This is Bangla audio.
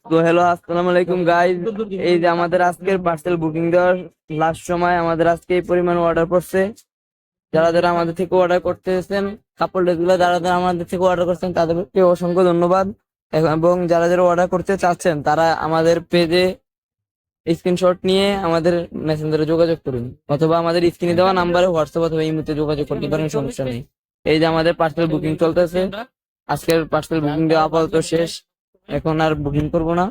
তো হ্যালো, আসসালামু আলাইকুম গাইজ। এই যে আমাদের আজকের পার্সেল বুকিং দেওয়ার লাস্ট সময়, আমাদের আজকে এই পরিমাণ অর্ডার পড়ছে। যারা যারা আমাদের থেকে অর্ডার করতেছেন, কাপড় গুলো যারা যারা আমাদের থেকে অর্ডার করছেন তাদেরকে অসংখ্য ধন্যবাদ। এবং যারা যারা অর্ডার করতে চাচ্ছেন তারা আমাদের পেজে স্ক্রিনশট নিয়ে আমাদের মেসেঞ্জারে যোগাযোগ করুন, অথবা আমাদের স্ক্রিনে দেওয়া নাম্বারে হোয়াটসঅ্যাপ অথবা ইমোতে যোগাযোগ করতে পারেন, সমস্যা নেই। এই যে আমাদের পার্সেল বুকিং চলতেছে, আজকের পার্সেল বুকিং দেওয়া আপাতত শেষ, এখন আর বুকিং করব না।